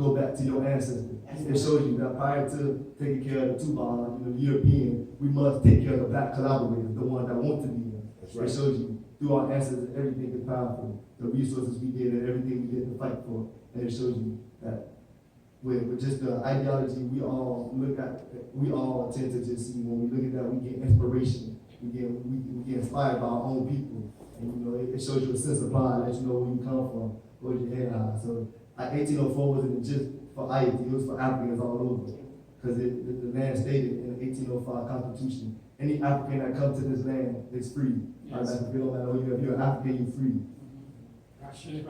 go back to your ancestors. It shows you that prior to taking care of the Tuba, the European, we must take care of the black collaborators, the ones that want to be here. Right. It shows you through our ancestors, everything is powerful. The resources we did and everything we did to fight for. And it shows you that with just the ideology we all tend to just see. When we look at that, we get inspiration. We get inspired by our own people. And it shows you a sense of pride, that you know where you come from, hold your head high. So 1804 wasn't just for Haiti, it was for Africans all over. Because the land stated in the 1805 Constitution, any African that comes to this land is free. Yes. Like, if you're an African, you're free. And a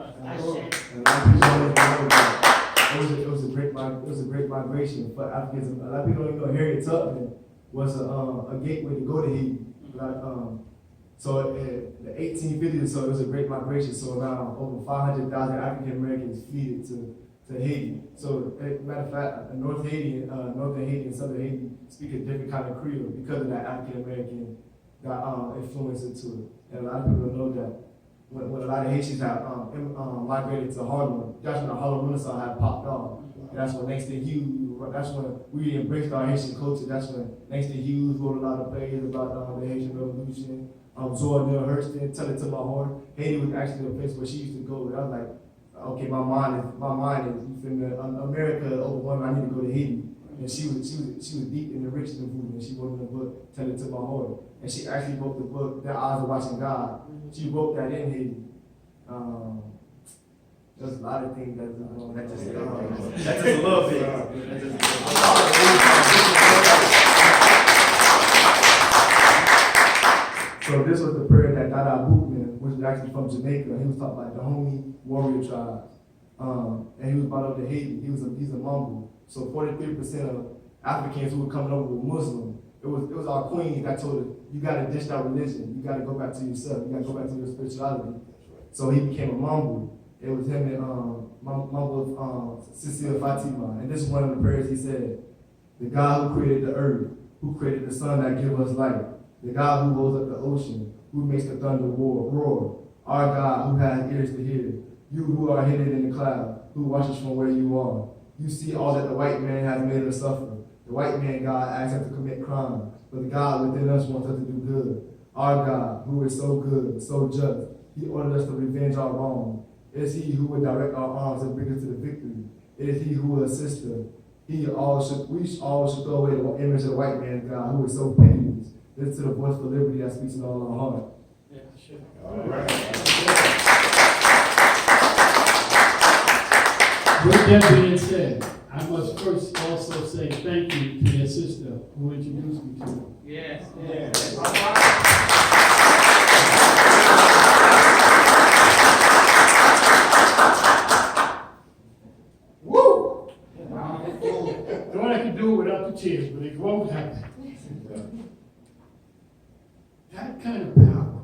lot of people don't know that. It was a great migration for Africans. A lot of people don't even know Harriet Tubman was a gateway to go to Haiti. So in the 1850s, so it was a great migration. So around over 500,000 African Americans fled to Haiti. So matter of fact, Northern Haiti and Southern Haiti speak a different kind of Creole because of that African American influence into it. And a lot of people don't know that when a lot of Haitians have migrated to Harlem, that's when the Harlem Renaissance had popped off. And that's when Langston Hughes, that's when we embraced our Haitian culture. That's when Langston Hughes wrote a lot of plays about the Haitian Revolution. Zora Neale Hurston, Tell It to My Heart. Haiti was actually a place where she used to go. And I was like, okay, my mind is you feel me? America overwhelmed. I need to go to Haiti. And she was deep in the Richmond movement. She wrote in the book, Tell It to My Heart. And she actually wrote the book, Their Eyes Are Watching God. She wrote that in Haiti. There's a lot of things that's just a little bit. So this was the prayer that Dada Bootman, which was actually from Jamaica. He was talking about the Dahomey warrior tribes. And he was brought up to Haiti. He's a Mambo. So 43% of Africans who were coming over were Muslim. It was our queens that told us, you gotta dish that religion. You gotta go back to yourself. You gotta go back to your spirituality. So he became a Mambo. It was him and Mambo Cecile Fatima. And this is one of the prayers he said. The God who created the earth, who created the sun that gives us light, the God who rolls up the ocean, who makes the thunder roar, our God who has ears to hear, you who are hidden in the cloud, who watches from where you are. You see all that the white man has made us suffer. The white man, God, asks us to commit crime, but the God within us wants us to do good. Our God, who is so good, so just, he ordered us to revenge our wrong. It is he who will direct our arms and bring us to the victory. It is he who will assist us. We all should throw away the image of the white man, God, who is so pitiless. Listen to the voice for liberty that speaks in all our heart. Yeah, sure. All right. With that being said, I must first also say thank you to your sister who introduced me to it. Yes. Yes. Woo! Thought I could do it without the tears, but it won't happen. That kind of power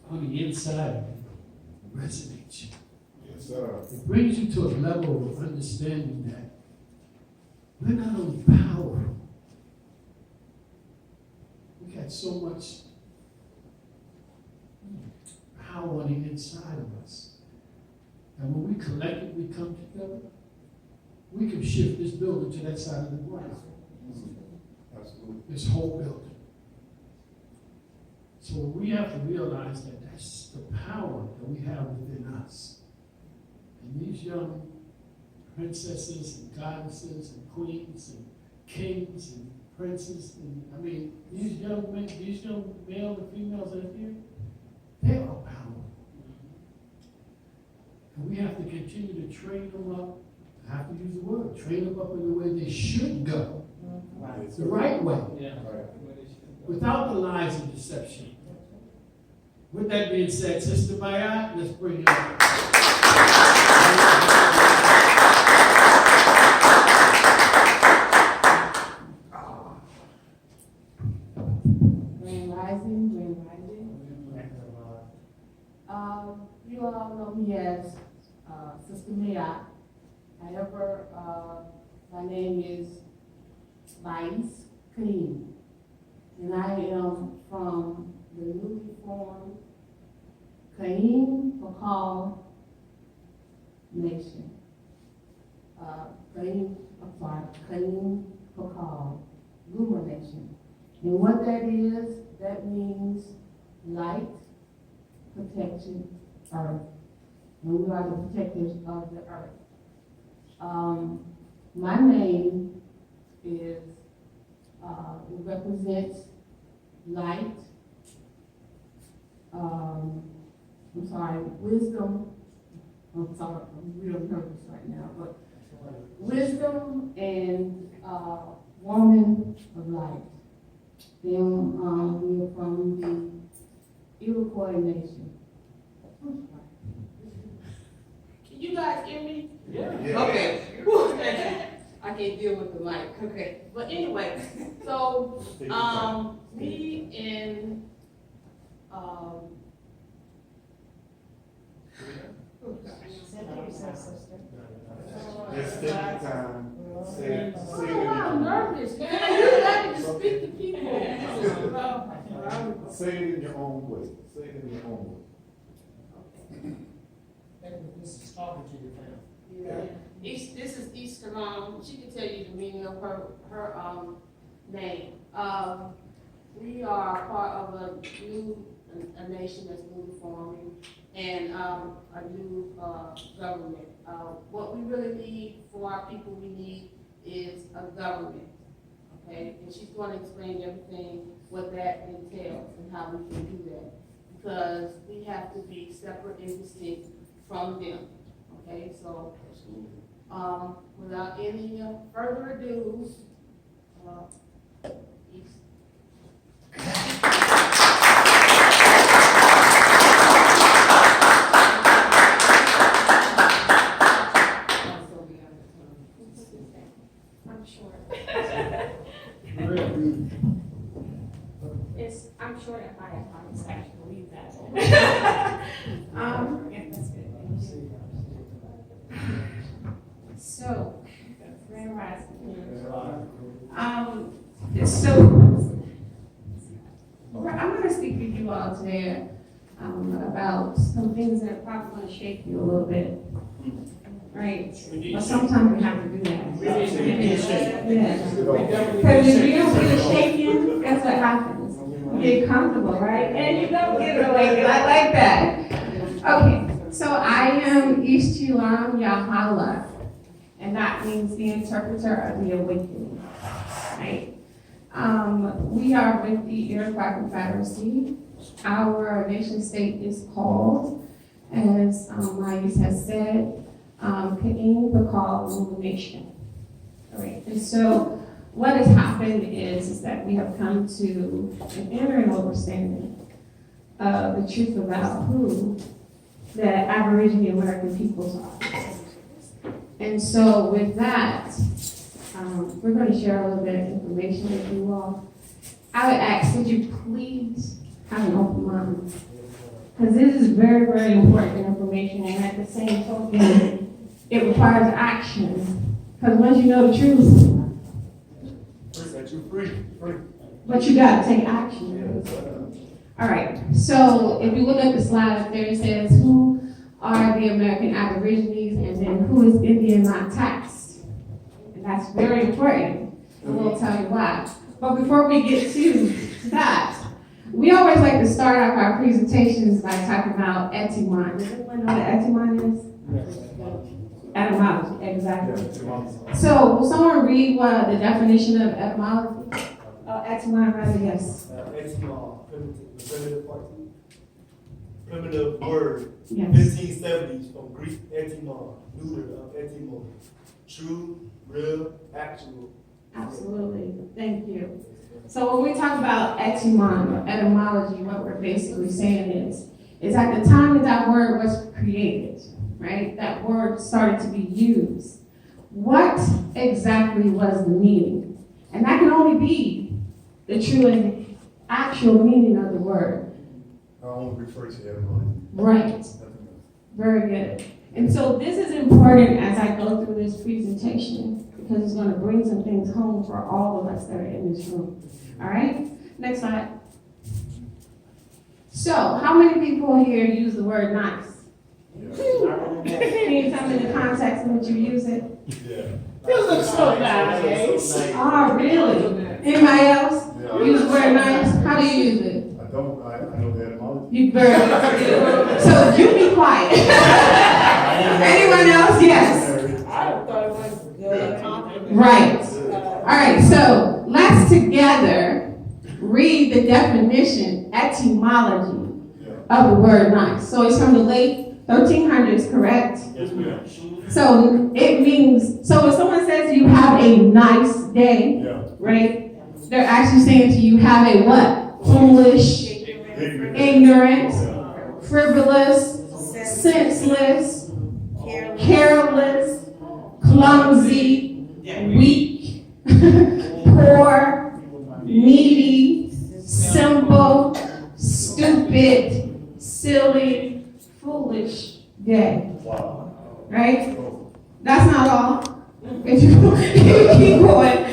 on the inside of you resonates you. Yes, sir. It brings you to a level of understanding that we're not only powerful, we got so much power on the inside of us. And when we collectively come together, we can shift this building to that side of the ground. Absolutely. This whole building. So we have to realize that that's the power that we have within us. And these young princesses and goddesses and queens and kings and princes, and I mean, these young men, these young male and females that are here, they are powerful. And we have to continue to train them up. I have to use the word, train them up in the way they should go. Right. The right way. Yeah. Right. Without the lies and deception. With that being said, Sister Bayat, let's bring you up. Grand Rising, Grand Rising. You all know me as Sister Mayat. However, my name is Vice Kaim. And I am from the newly formed Kaim Pakal Nation. Clean Pakal, Luma Nation. And what that is, that means light, protection, earth. And we are the protectors of the earth. My name is, it represents light, wisdom. I'm sorry, I'm real nervous right now, but wisdom and woman of light. Then we are from the Iroquois Nation. Can you guys hear me? Yeah. Okay. Whew, thank you. I can't deal with the mic. Okay. But anyway, so me and Just take your time. Say I'm it. nervous, man. You let me speak to people. Say it in your own way. Say it in your own way. This is talking to your family. This is Easter Mom. She can tell you the meaning of her name. We are part of a nation that's newly forming and a new government. What we really need for our people, we need is a government. Okay, and she's going to explain everything what that entails and how we can do that, because we have to be separate and distinct from them. Okay, so without any further ado, I'm short. Really? I'm short at my apologies, I can believe that. Yeah, that's good, thank you. So, Grand Rising. I'm gonna speak with you all today, about some things that are probably gonna shake you a little bit. Right? But sometimes we have to do that. Yeah. Because if you don't get a shaking, guess what happens? You get comfortable, right? And you don't get it awakened. I like that. Okay, so I am Ishtilam Yahala, and that means the interpreter of the awakening, right? We are with the Iroquois Confederacy. Our nation state is called, as Mais has said, Ka'im Pakal Luma Nation. All right, and so what has happened is that we have come to an inner understanding of the truth about who the Aboriginal American peoples are. And so with that, we're going to share a little bit of information with you all. I would ask, would you please have an open mind? Because this is very, very important information, and at the same token, it requires action. Because once you know the truth, but you got to take action. All right, so if you look at the slide up there, it says, who are the American Aborigines, and then who is Indian not taxed? And that's very important, and we'll tell you why. But before we get to that, we always like to start off our presentations by talking about etymon. Does anyone know what etymon is? Etymology, exactly. So, will someone read what the definition of etymology? Etymon, rather, yes. Etymon, primitive word, Yes. 1570s from Greek etymon, neuter of etymon, true, real, actual. Absolutely, thank you. So when we talk about etymon or etymology, what we're basically saying is at the time that word was created, right, that word started to be used, what exactly was the meaning? And that can only be the true and actual meaning of the word. I won't refer to everyone. Right, very good. And so this is important as I go through this presentation, because it's going to bring some things home for all of us that are in this room. All right, next slide. So, how many people here use the word nice? Can you tell me the context in which you use it? You look so nice. Oh, really? Anybody else? Use the word nice? How do you use it? I don't, I know the etymology. You very So you be quiet. Anyone else? Yes. I thought it was good compliment. Right. All right, so let's together read the definition, etymology of the word nice. So it's from the late 1300s, correct? Yes, ma'am. So it means, so when someone says you have a nice day, Yeah. right? They're actually saying to you, have a what? Foolish, ignorant, frivolous, senseless, careless, clumsy, weak, poor, needy, simple, stupid, silly, foolish day. Wow. Right? That's not all. If you keep going,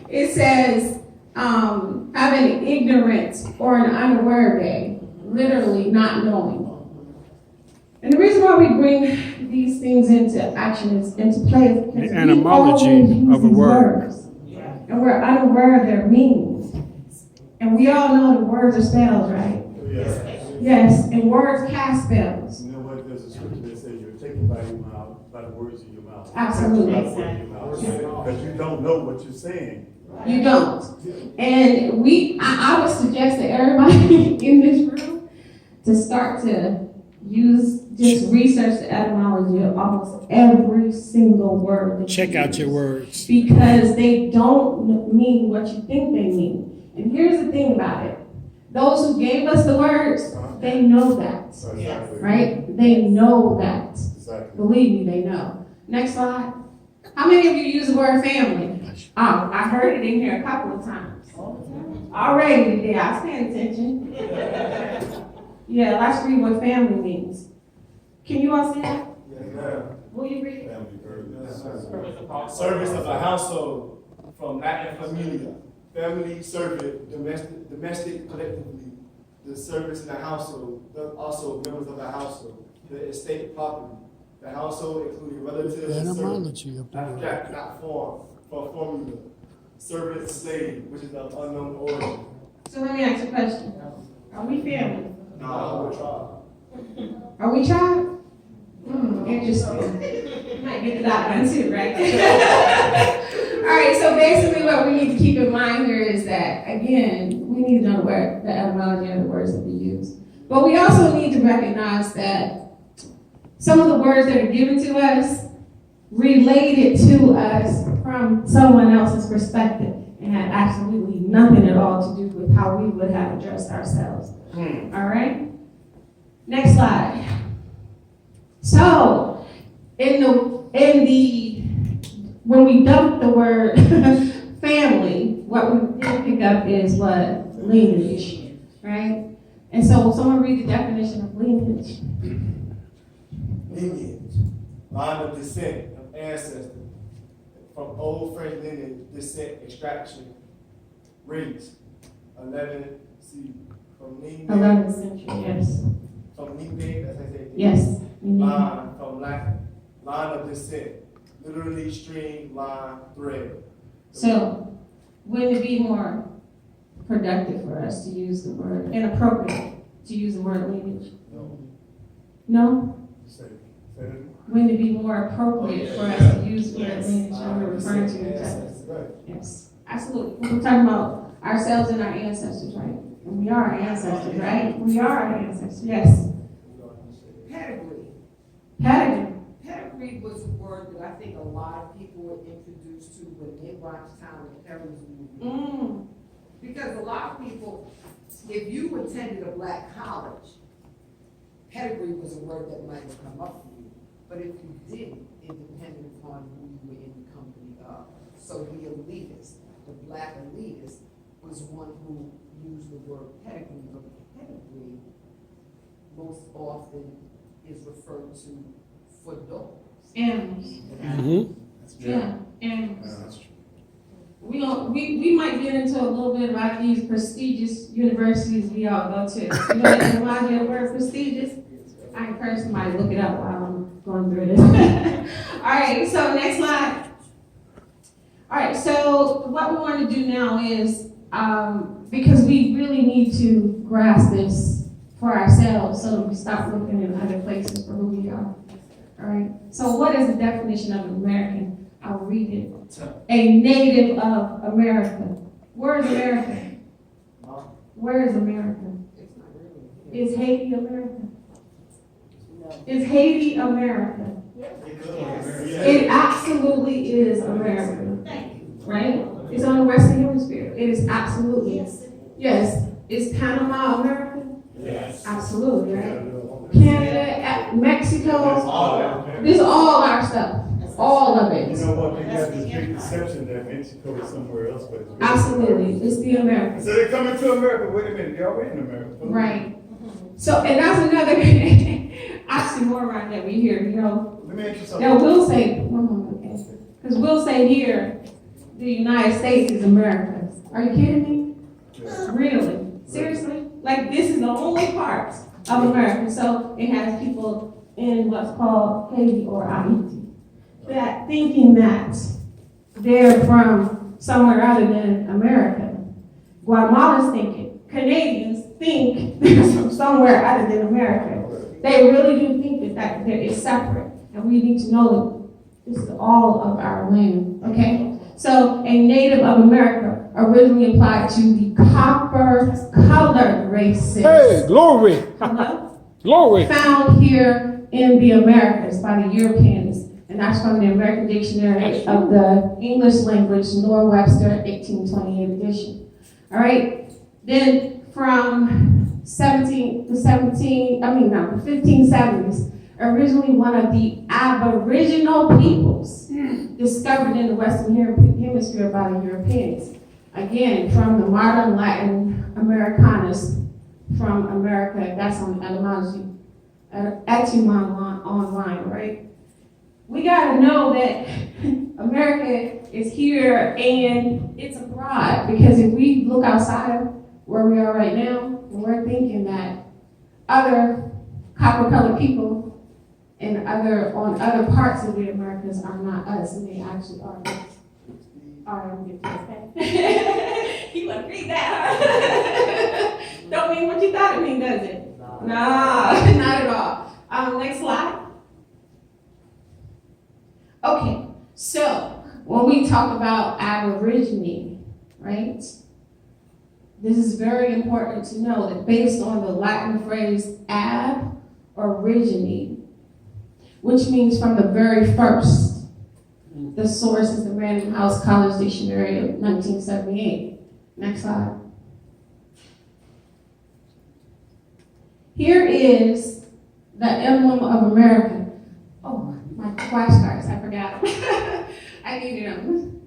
it says having an ignorant or an unaware day, literally not knowing. And the reason why we bring these things into action is into play is because The etymology we always use of a these word. words, and we're unaware of their meanings. And we all know the words are spells, right? Yes, and words cast spells. You know what, there's a scripture that says you're taken by your mouth, by the words of your mouth. Absolutely. Because you don't know what you're saying. You don't. And I would suggest to everybody in this room to start to just research the etymology of almost every single word. That Check you out use. your words. Because they don't mean what you think they mean. And here's the thing about it. Those who gave us the words, they know that, Exactly. right? They know that. Exactly. Believe me, they know. Next slide. How many of you use the word family? Oh, I heard it in here a couple of times. Already today, I was paying attention. Yeah, let's read what family means. Can you all see that? Will you read it? Service of a household, from Latin familia, family, servant, domestic collectively. The service in the household, also members of the household, the estate property. The household including relatives and servants. Etymology of the word. Abstract, not form, for formula. Servant, slave, which is of unknown origin. So let me ask you a question. Are we family? No, we're tribe. Are we tribe? Interesting. Might get that one too, right? All right, so basically what we need to keep in mind here is that, again, we need to know the etymology of the words that we use. But we also need to recognize that some of the words that are given to us related to us from someone else's perspective and had absolutely nothing at all to do with how we would have addressed ourselves. All right? Next slide. So, when we dump the word family, what we did pick up is what? Lineage, right? And so, will someone read the definition of lineage? Lineage, line of descent, of ancestor, from old French lineage, descent, extraction, race, 11, see, from lineage, 11th century, yes. from lineage, that's how they say it. Yes. Line, from Latin, line of descent, literally stream, line, thread. So, wouldn't it be more productive for us to use the word, inappropriate to use the word lineage? No? Say that. Wouldn't it be more appropriate for us to use the word lineage when we're referring to each other? Yes, absolutely. We're talking about ourselves and our ancestors, right? And we are our ancestors, right? We are our ancestors, yes. Pedigree. Pedigree. Pedigree was a word that I think a lot of people were introduced to when they watched Tyler Perry's movie. Because a lot of people, if you attended a black college, pedigree was a word that might have come up for you. But if you didn't, it depended upon who you were in the company of. So the elitist, the black elitist, was one who used the word pedigree, but pedigree most often is referred to for dogs. Animals. Yeah, animals. That's true. We might get into a little bit about these prestigious universities we all go to. You know the etymology of the word prestigious? I encourage somebody to look it up while I'm going through this. All right, so next slide. All right, so what we want to do now is, because we really need to grasp this for ourselves so that we stop looking in other places for who we are. All right, so what is the definition of an American? I'll read it. A native of America. Where is America? Where is America? Is Haiti America? Is Haiti America? It absolutely is America, right? It's on the Western Hemisphere. It is absolutely. Yes. Is Panama America? Yes. Absolutely, right? Canada, Mexico, this is all our stuff. All of You it. know what, they have this big perception that Mexico is somewhere else, but it's really- Absolutely. It's the Americans. So they're coming to America, wait a minute, they're already in America. Right. So, and that's another oxymoron that we hear, you know. Let me ask you something. Now, we'll say, because we'll say here, the United States is America. Are you kidding me? Yeah. Really? Seriously? Like, this is the only part of America. So it has people in what's called Haiti or Haiti that thinking that they're from somewhere other than America. Guatemalans think it. Canadians think they're from somewhere other than America. They really do think that it's separate. And we need to know that this is all of our land. Okay? So a native of America originally applied to the copper-colored races. Hey, glory, Hello? glory. Found here in the Americas by the Europeans. And that's from the American Dictionary of the English Language, North Webster, 1828 edition. All right? Then from the 1570s, originally one of the Aboriginal peoples discovered in the Western Hemisphere by the Europeans. Again, from the modern Latin Americanus from America, that's on etymology, online, right? We gotta know that America is here and it's abroad, because if we look outside where we are right now, we're thinking that other copper-colored people and on other parts of the Americas are not us, and they actually are us. All right, I'm getting okay. You want to read that, huh? Don't mean what you thought it mean, does it? No, not at all. Next slide. Okay, so when we talk about Aborigine, right? This is very important to know that based on the Latin phrase ab origine, which means from the very first. The source is the Random House College Dictionary of 1978. Next slide. Here is the emblem of America. Oh, my flashcards, I forgot them. I needed them.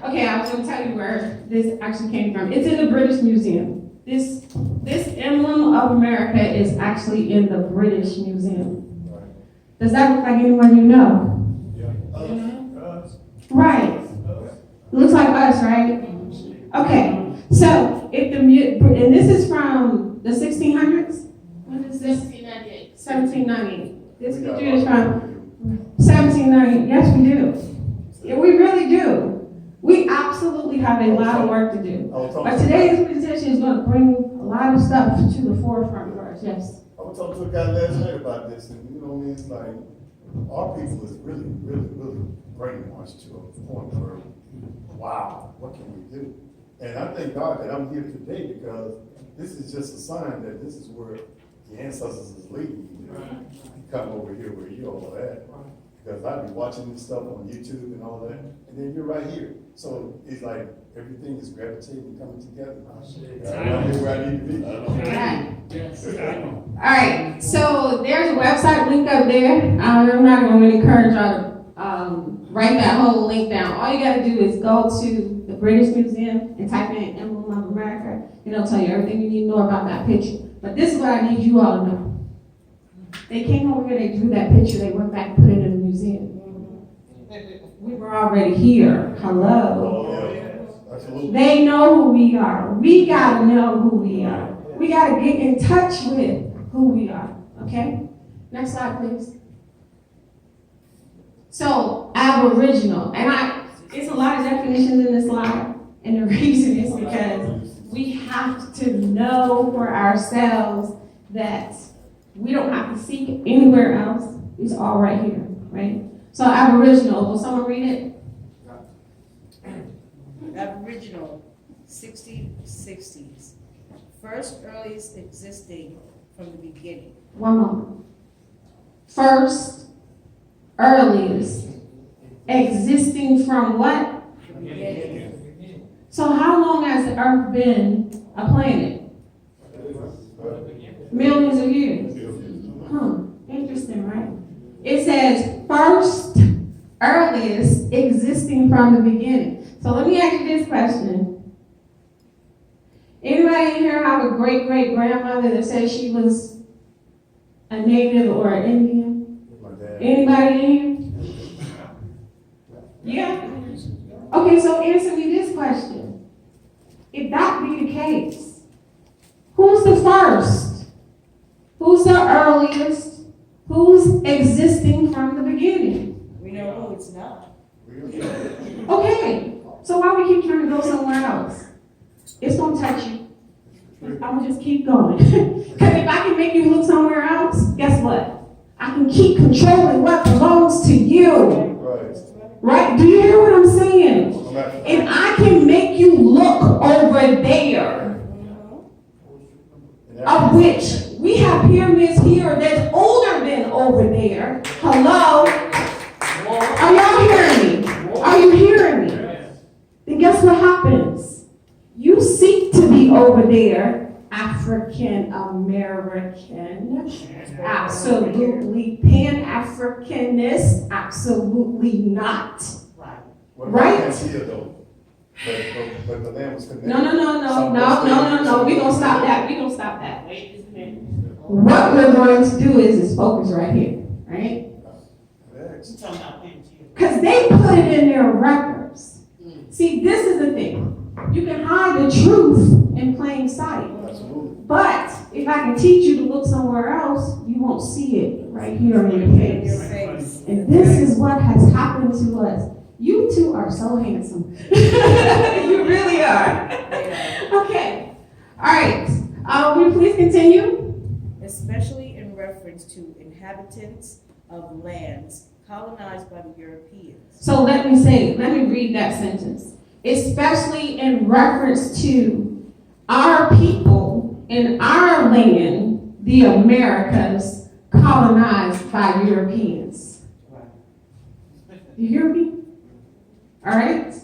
Okay, I was going to tell you where this actually came from. It's in the British Museum. This emblem of America is actually in the British Museum. Does that look like anyone you know? Right. Looks like us, right? Okay. So if and this is from the 1600s. When is this? 1798. 1798. This picture is from 1790. Yes, we do. Yeah, we really do. We absolutely have a lot of work to do. But today's presentation is going to bring a lot of stuff to the forefront for us. Yes. I was talking to a guy last night about this, and you know what I mean, it's like, our people is really, really, really brainwashed to a point where, wow, what can we do? And I thank God that I'm here today, because this is just a sign that this is where the ancestors is leading you. Come over here where you all are at. Because I've been watching this stuff on YouTube and all that, and then you're right here. So it's like everything is gravitating, coming together. I'm here where I need to be. All right, so there's a website link up there. I'm not going to encourage y'all to write that whole link down. All you got to do is go to the British Museum and type in Emblem of America, and it'll tell you everything you need to know about that picture. But this is what I need you all to know. They came over here, they drew that picture, they went back and put it in the museum. We were already here. Hello. Oh, yeah. Absolutely. They know who we are. We got to know who we are. We got to get in touch with who we are, okay? Next slide, please. So, Aboriginal, and it's a lot of definitions in this slide, and the reason is because we have to know for ourselves that we don't have to seek anywhere else. It's all right here, right? So Aboriginal, will someone read it? Aboriginal, 60s. First earliest existing from the beginning. One moment. First, earliest, existing from what? The beginning. So how long has the earth been a planet? Millions of years. Interesting, right? It says first, earliest, existing from the beginning. So let me ask you this question. Anybody in here have a great-great-grandmother that says she was a native or an Indian? My dad. Anybody in here? Yeah? Okay, so answer me this question. If that be the case, who's the first? Who's the earliest? Who's existing from the beginning? We know who it's not. Okay, so why we keep trying to go somewhere else? It's gonna touch you. I'm gonna just keep going. Because if I can make you look somewhere else, guess what? I can keep controlling what belongs to you. Right. Right? Do you hear what I'm saying? If I can make you look over there, of which we have pyramids here that's older than over there. Hello? Are y'all hearing me? Are you hearing me? Then guess what happens? You seek to be over there, African American, absolutely Pan-Africanist, absolutely not. Well, Right. I can't hear though. But the land was connected. No. We're gonna stop that. We're gonna stop that. Wait just a minute. What we're going to do is focus right here, right? Because they put it in their records. See, this is the thing. You can hide the truth in plain sight. Absolutely. But if I can teach you to look somewhere else, you won't see it right here in your face. And this is what has happened to us. You two are so handsome. You really are. Okay. All right. Will you please continue? Especially in reference to inhabitants of lands colonized by the Europeans. So let me read that sentence. Especially in reference to our people in our land, the Americas, colonized by Europeans. You hear me? All right?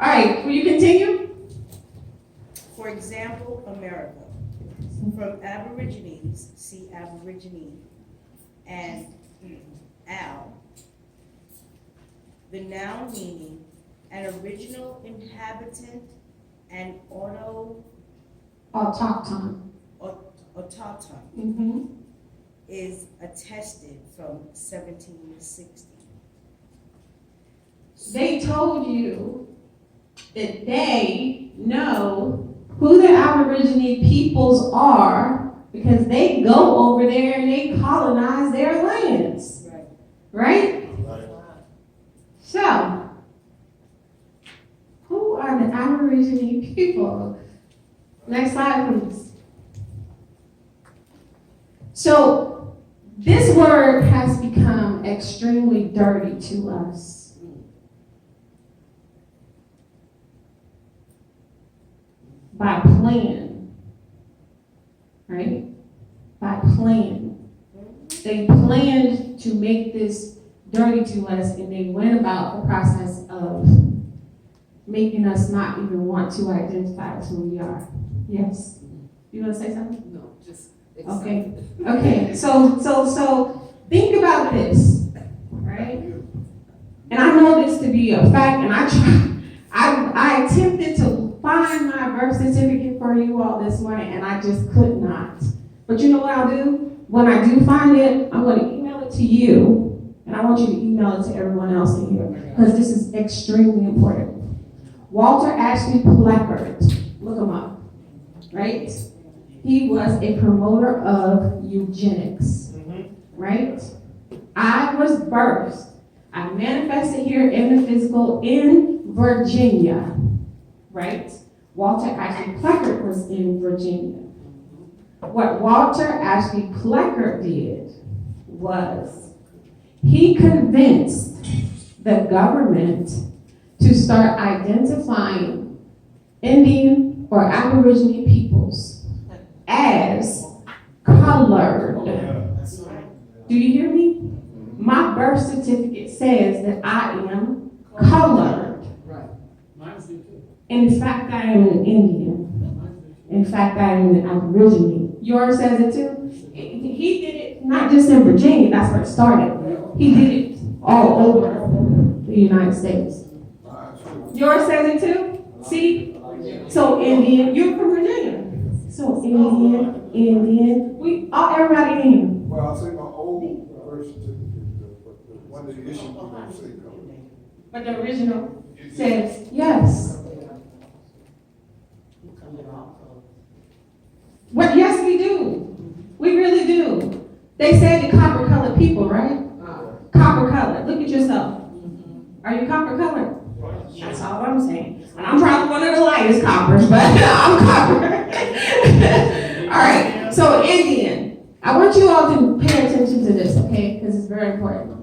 All right, will you continue? For example, America. From Aborigines, see Aborigine, and al, the noun meaning an original inhabitant and Autochton. autochton is attested from 1760. They told you that they know who the Aborigine peoples are because they go over there and they colonize their lands. Right? So, who are the Aborigine people? Next slide, please. So, this word has become extremely dirty to us. By plan, right? By plan. They planned to make this dirty to us, and they went about the process of making us not even want to identify as who we are. Yes? You want to say something? No, just. Okay. Okay. So think about this, right? And I know this to be a fact, and I attempted to find my birth certificate for you all this morning, and I just could not. But you know what I'll do? When I do find it, I'm going to email it to you, and I want you to email it to everyone else in here, because this is extremely important. Walter Ashley Pleckard, look him up, right? he was a promoter of eugenics, right? I was birthed, I manifested here in the physical in Virginia, right? Walter Ashley Pleckert was in Virginia. What Walter Ashley Pleckert did was he convinced the government to start identifying Indian or Aborigine peoples as colored. Do you hear me? My birth certificate says that I am colored. Mine's do too. In fact, I am an Indian. In fact, I am an Aborigine. Yours says it too? He did it not just in Virginia, that's where it started. He did it all over the United States. Yours says it too? See? So Indian, you're from Virginia. So Indian, everybody in here. Well, I'll say my old birth certificate, but the one that issued, you don't say color. But the original says yes. Well, yes, we do. We really do. They said the copper colored people, right? Copper colored. Look at yourself. Are you copper colored? That's all I'm saying. And I'm probably one of the lightest coppers, but I'm copper. All right. So Indian. I want you all to pay attention to this, okay? Because it's very important.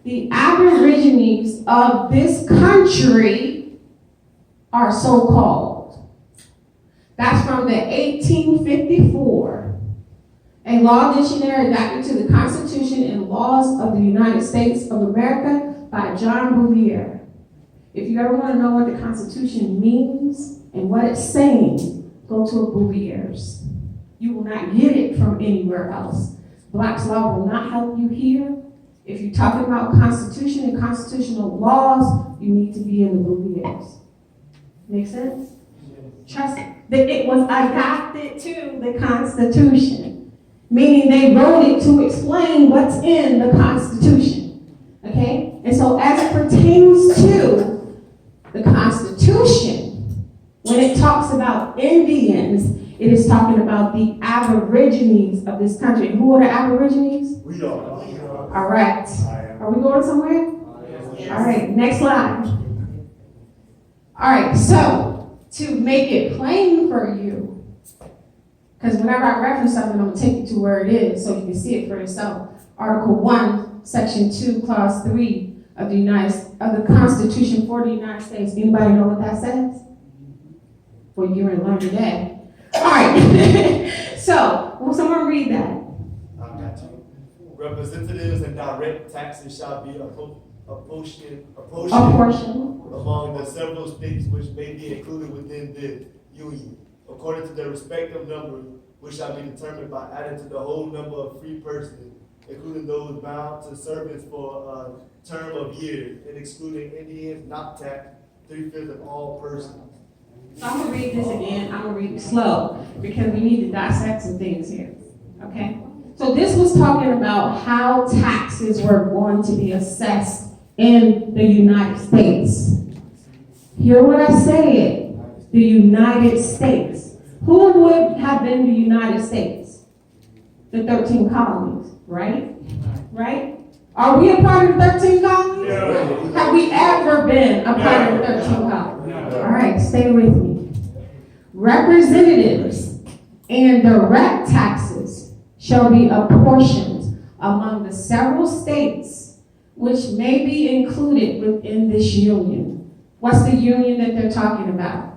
The Aborigines of this country are so-called. That's from the 1854, a law dictionary adapted to the Constitution and laws of the United States of America by John Bouvier. If you ever want to know what the Constitution means and what it's saying, go to a Bouvier's. You will not get it from anywhere else. Black's Law will not help you here. If you're talking about Constitution and constitutional laws, you need to be in the Bouvier's. Make sense? Trust me. That it was adapted to the Constitution, meaning they wrote it to explain what's in the Constitution. Okay? And so as it pertains to the Constitution, when it talks about Indians, it is talking about the Aborigines of this country. Who are the Aborigines? We are. All right. Are we going somewhere? All right, next slide. All right, so to make it plain for you, because whenever I reference something, I'm going to take you to where it is so you can see it for yourself. Article 1, Section 2, Clause 3 of the Constitution for the United States. Anybody know what that says? Well, you're in learn today. All right. So, will someone read that? I got you. Representatives and direct taxes shall be apportioned among the several states which may be included within the union, according to their respective numbers, which shall be determined by adding to the whole number of free persons, including those bound to service for a term of years, and excluding Indians not taxed 3/5 of all persons. So I'm going to read this again. I'm going to read it slow because we need to dissect some things here. Okay? So this was talking about how taxes were going to be assessed in the United States. Hear what I said. The United States. Who would have been the United States? The 13 colonies, right? Right? Are we a part of the 13 colonies? Yeah. Have we ever been a part of the 13 colonies? All right, stay with me. Representatives and direct taxes shall be apportioned among the several states which may be included within this union. What's the union that they're talking about?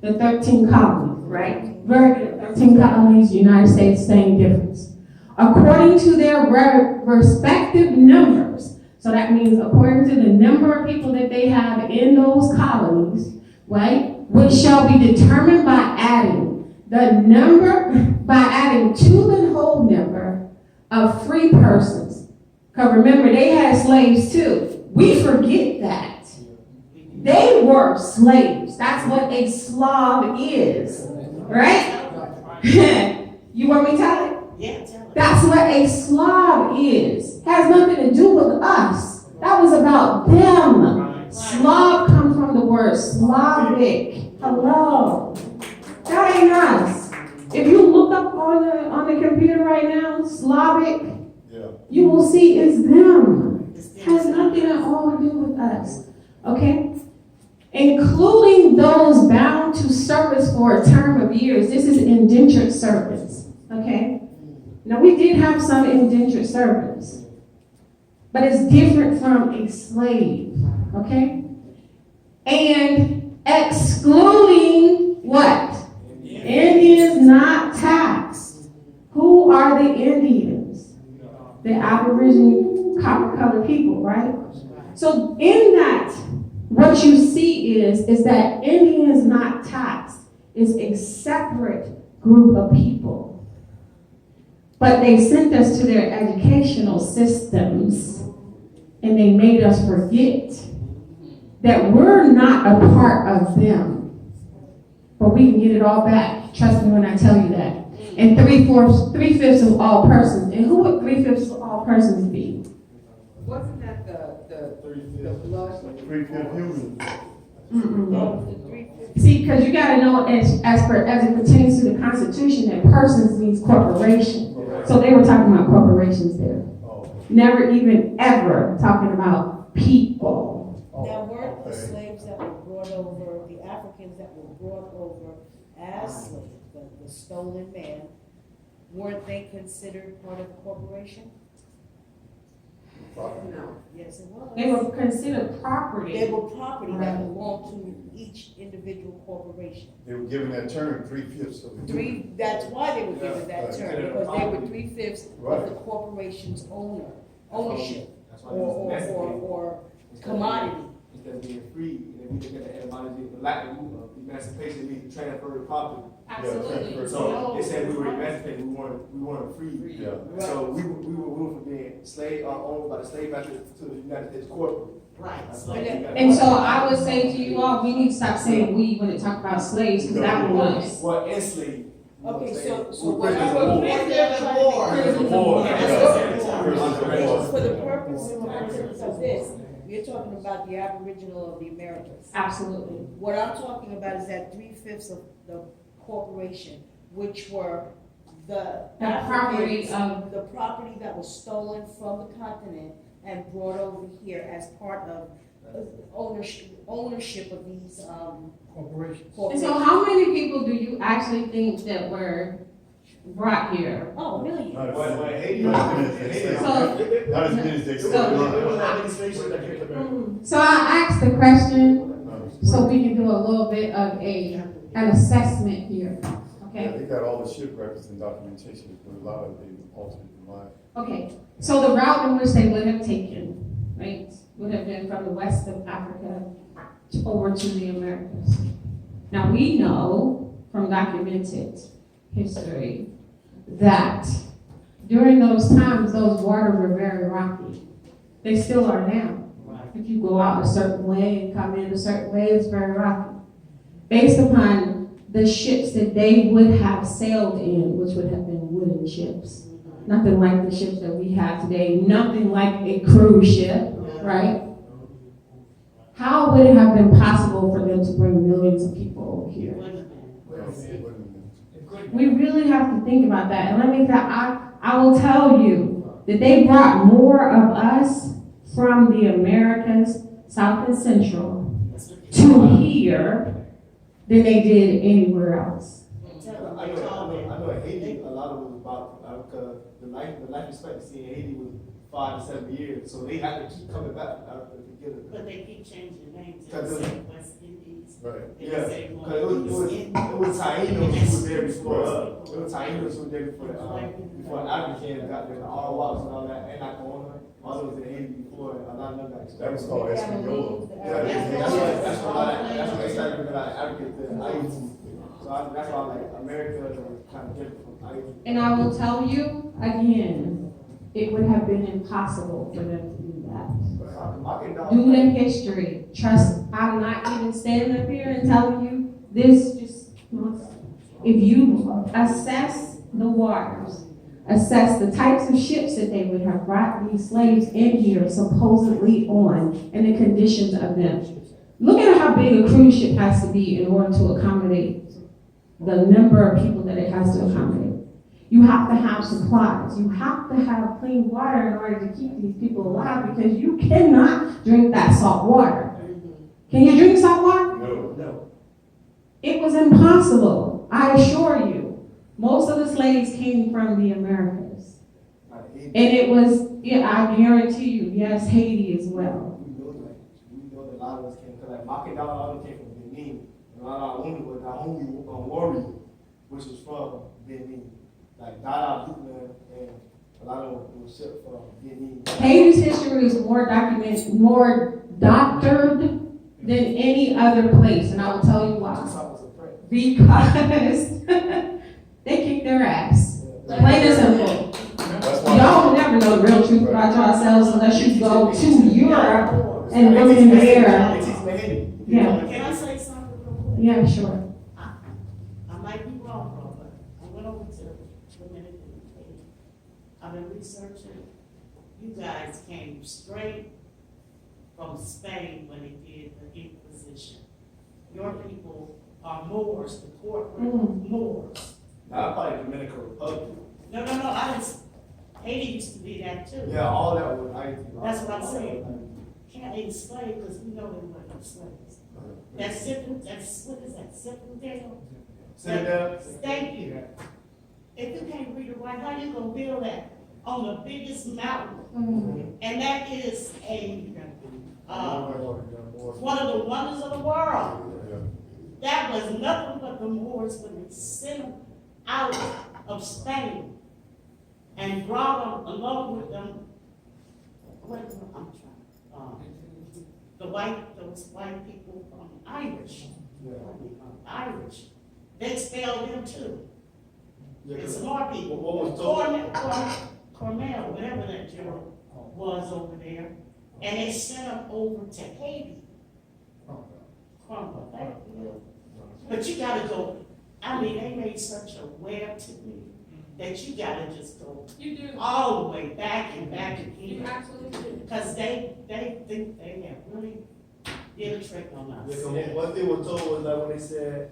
The 13 colonies, right? Very good. 13 colonies, United States, same difference. According to their respective numbers. So that means according to the number of people that they have in those colonies, right? Which shall be determined by adding to the whole number of free persons. Because remember, they had slaves too. We forget that. They were slaves. That's what a Slav is, right? You want me to tell it? Yeah, tell it. That's what a Slav is. Has nothing to do with us. That was about them. Slav comes from the word Slavic. Hello. That ain't us. If you look right now, Slavic, Yeah. you will see it's them. Has nothing at all to do with us, okay? Including those bound to service for a term of years. This is indentured service, okay? Now, we did have some indentured service, but it's different from a slave, okay? And excluding what? Indians not taxed. Who are the Indians? The Aboriginal copper-colored people, right? So in that, what you see is that Indians not taxed is a separate group of people. But they sent us to their educational systems and they made us forget that we're not a part of them. But we can get it all back. Trust me when I tell you that. And 3/5 of all persons. And who would 3/5 of all persons be? Wasn't that the blood? 3/5 human. See, because you got to know as it pertains to the Constitution that persons means corporation. So they were talking about corporations there. Oh. Never even ever talking about people. Now, weren't the Okay. slaves that were brought over, the Africans that were brought over as slaves, the stolen man, weren't they considered part of the corporation? No. Yes, it was. They were considered They property. were property that belonged to each individual corporation. They were given that term, 3/5 of the. That's why they were given that Yeah. term, because they were 3/5 of Right. the corporation's ownership That's why it's domestic. or commodity. Instead of being free, and we look at the etymology, the lack of emancipation means transfer of property. Absolutely. So they said we were emancipated, we weren't free. Yeah. So we were moved from being slave, owned by the slave master to the United States corporate. Right. That's like you got- And so I would say to you all, we need to stop saying we when it talk about slaves, because that was us. Well, enslaved. You know what I'm Okay, saying? so We're what prisoners I of war. would Prisoners of war. For the purpose of this, you're talking about the Aboriginal of the Americas. Absolutely. What I'm talking about is that 3/5 of the corporation, which were the property Africans, the property that was stolen from the continent and brought over here as part of ownership of these Corporations. And so how many people do you actually think that were brought here? Oh, millions. Not as Well, Haiti- not as many as they say. So- Not as many as they It say. wasn't that many slaves that came to America. So I asked the question No. so we can do a little bit of an assessment here, Yeah, okay? they got all the ship records and documentation, but a lot of it altered in life. Okay, so the route in which they would have taken, right, would have been from the west of Africa over to the Americas. Now, we know from documented history that during those times, those waters were very rocky. They still are now. If you go out a certain way and come in a certain way, it's very rocky. Based upon the ships that they would have sailed in, which would have been wooden ships. Nothing like the ships that we have today, nothing like a cruise ship, right? How would it have been possible for them to bring millions of people over here? We really have to think about that. And let me tell I will tell you that they brought more of us from the Americas, South and Central, to here than they did anywhere else. I know in Haiti, a lot of it was about, the life expectancy in Haiti was 5 to 7 years, so they had to keep coming back to get it. But they keep changing names. Because They it- say West Indies. Right. They Yeah, say more because East it was Taínos who were there before us. It was Taínos who were there before Africans got there, the Arawaks and all that, and Nakona. All those in Haiti before, and a lot of them got That was called Espanola. that's what they started bringing out Africans to Haiti. So that's why like America is kind of different from Haiti. And I will tell you again, it would have been impossible for them to do that. Do the history. Trust, I'm not even standing up here and telling you this, just, if you assess the waters, assess the types of ships that they would have brought these slaves in here supposedly on and the conditions of them. Look at how big a cruise ship has to be in order to accommodate the number of people that it has to accommodate. You have to have supplies. You have to have clean water in order to keep these people alive because you cannot drink that salt water. Can you drink salt water? No. It was impossible, I assure you. Most of the slaves came from the Americas. And it was, yeah, I guarantee you, yes, Haiti as well. We know that a lot of us came, because like Makedon all came from Benin. And a lot of our only was our only warrior, which was from Benin. Like Dada Buchman and a lot of them were shipped from Benin. Haiti's history is more documented, more doctored than any other place, and I will tell you why. Because they kicked their ass. Plain and simple. That's why. Y'all will never know the real truth about yourselves unless you go to Europe and look in there. Yeah. Can I say something real quick? Yeah, sure. I might be wrong, bro, but I went over to the Dominican Republic. I've been researching. You guys came straight from Spain when they did the Inquisition. Your people are Moors, the corporate Moors. Not probably Dominican Republic. No, I didn't, Haiti used to be that too. Yeah, all that was Haiti. That's what I'm saying. Can't enslave because we know they weren't slaves. That's what is that, Zinfandel? Senegal. Thank you. If you can't read or write, how you gonna build that on the biggest mountain? And that is one of the wonders of the world. That was nothing but the Moors when they sent them out of Spain and brought them along with them. Those white people from Irish. Irish. They expelled them too. And some more people. What was told? Cornell, whatever that general was over there. And they sent them over to Haiti. Cromwell, thank you. But you gotta go, I mean, they made such a web to me that you gotta just go You do. all the way back and back You again. absolutely do. Because they think they have really did a trick on us. Yeah, so what they were told was like when they said,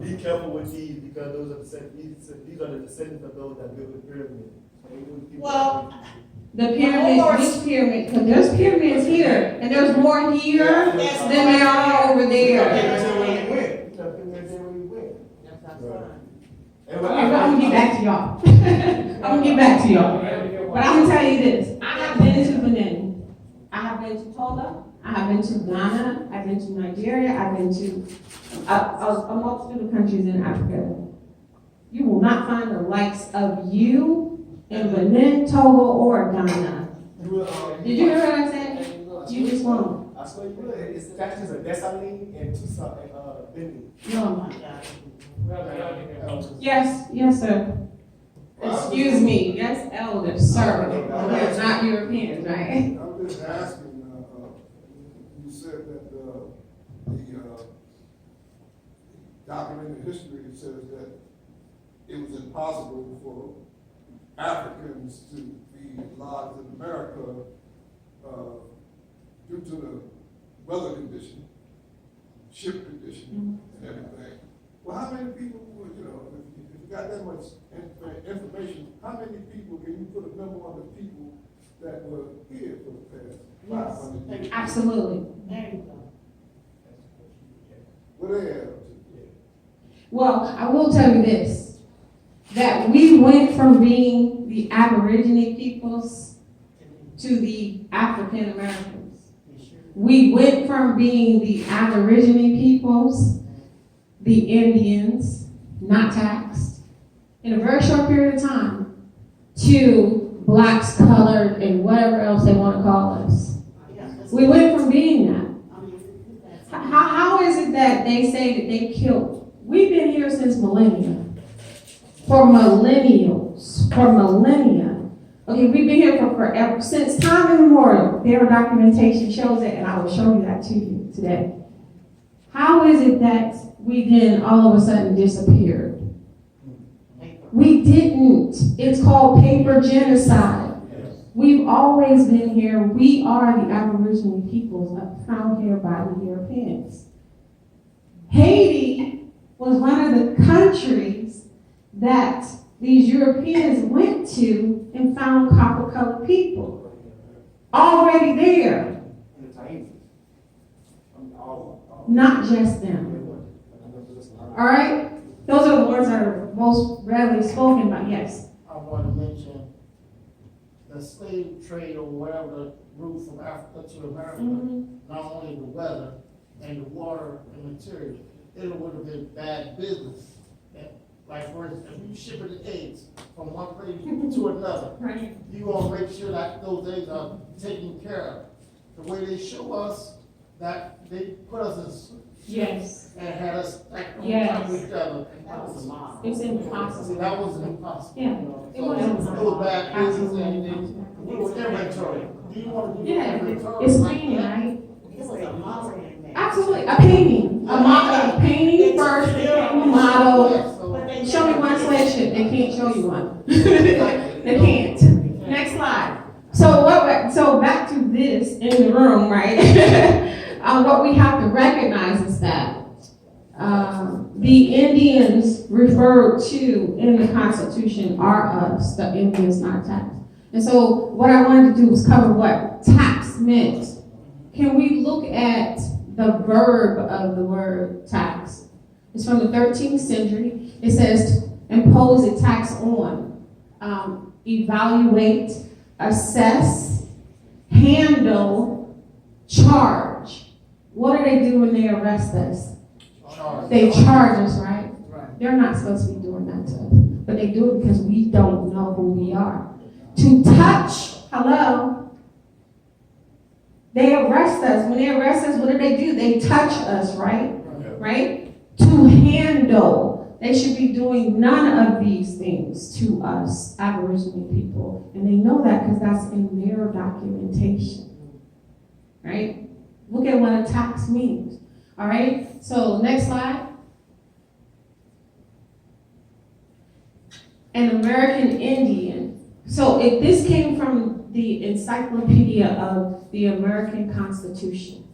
be careful with these because those are these are the descendants of those that built the pyramid. So they knew people Well, The pyramid, which pyramid? Because there's pyramids here, and there's more here than there are over there. That's where we went. That's where we went. That's not fun. I'm gonna get back to y'all. I'm gonna get back to y'all. But I'm gonna tell you this. I have been to Benin. I have been to Togo. I have been to Ghana. I've been to Nigeria. I've been to a multitude of countries in Africa. You will not find the likes of you in Benin, Togo, or Ghana. Did you hear what I said? You just won't. I swear you would. It's factions of Dessalines and Tucson and Benin. No. Oh my God. Yes, sir. Excuse me. Yes, elder, sir. We're not Europeans, right? I'm just asking, you said that the documented history says that it was impossible for Africans to be lodged in America due to the weather condition, ship condition, and everything. Well, how many people would, if you got that much information, how many people can you put a number on the people that were here for the past 500 years? Absolutely. There you go. What they have? Well, I will tell you this, that we went from being the Aborigine peoples to the African Americans. We went from being the Aborigine peoples, the Indians, not taxed, in a very short period of time, to blacks, colored, and whatever else they want to call us. We went from being that. How is it that they say that they killed? We've been here since millennia. For millennials. For millennia. Okay, we've been here for forever. Since time immemorial. Their documentation shows it, and I will show you that to you today. How is it that we then all of a sudden disappeared? We didn't. It's called paper genocide. We've always been here. We are the Aboriginal peoples found here by the Europeans. Haiti was one of the countries that these Europeans went to and found copper-colored people already there, not just them. All right? Those are the words that are most rarely spoken about, yes. I want to mention the slave trade or whatever the route from Africa to America, not only the weather and the water and material, it would have been bad business. And like for instance, if you shipping the eggs from one place to another, Right. you gonna make sure that those eggs are taken care of. The way they show us that they put us in Yes. and had us stacked on Yes. top of each other. That was a model. It's See, impossible. that was impossible. Yeah. It was bad business and then we were inventory. Do you want to do Yeah, inventory? it's like painting, that? right? It was a model in there. Absolutely, a painting, a painting first, a model. Yeah, so- But they Show me one slave ship, they can't show you one. They can't. Next slide. So back to this in the room, right? What we have to recognize is that the Indians referred to in the Constitution are us, the Indians, not tax. And so what I wanted to do was cover what tax meant. Can we look at the verb of the word tax? It's from the 13th century. It says to impose a tax on, evaluate, assess, handle, charge. What do they do when they arrest us? They charge us, right? They're not supposed to be doing that to us, but they do it because we don't know who we are. To touch, hello? They arrest us. When they arrest us, what do? They touch us, right? Right? To handle. They should be doing none of these things to us, Aboriginal people. And they know that because that's in their documentation. Right? Look at what a tax means. All right? So, next slide. An American Indian. So, if this came from the Encyclopedia of the American Constitution.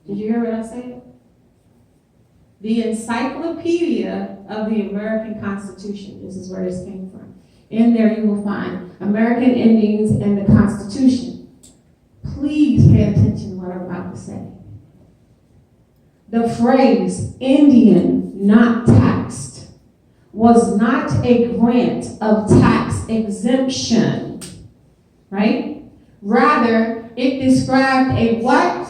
Did you hear what I said? The Encyclopedia of the American Constitution. This is where this came from. In there you will find American Indians and the Constitution. Please pay attention to what I'm about to say. The phrase Indian not taxed was not a grant of tax exemption, right? Rather, it described a what?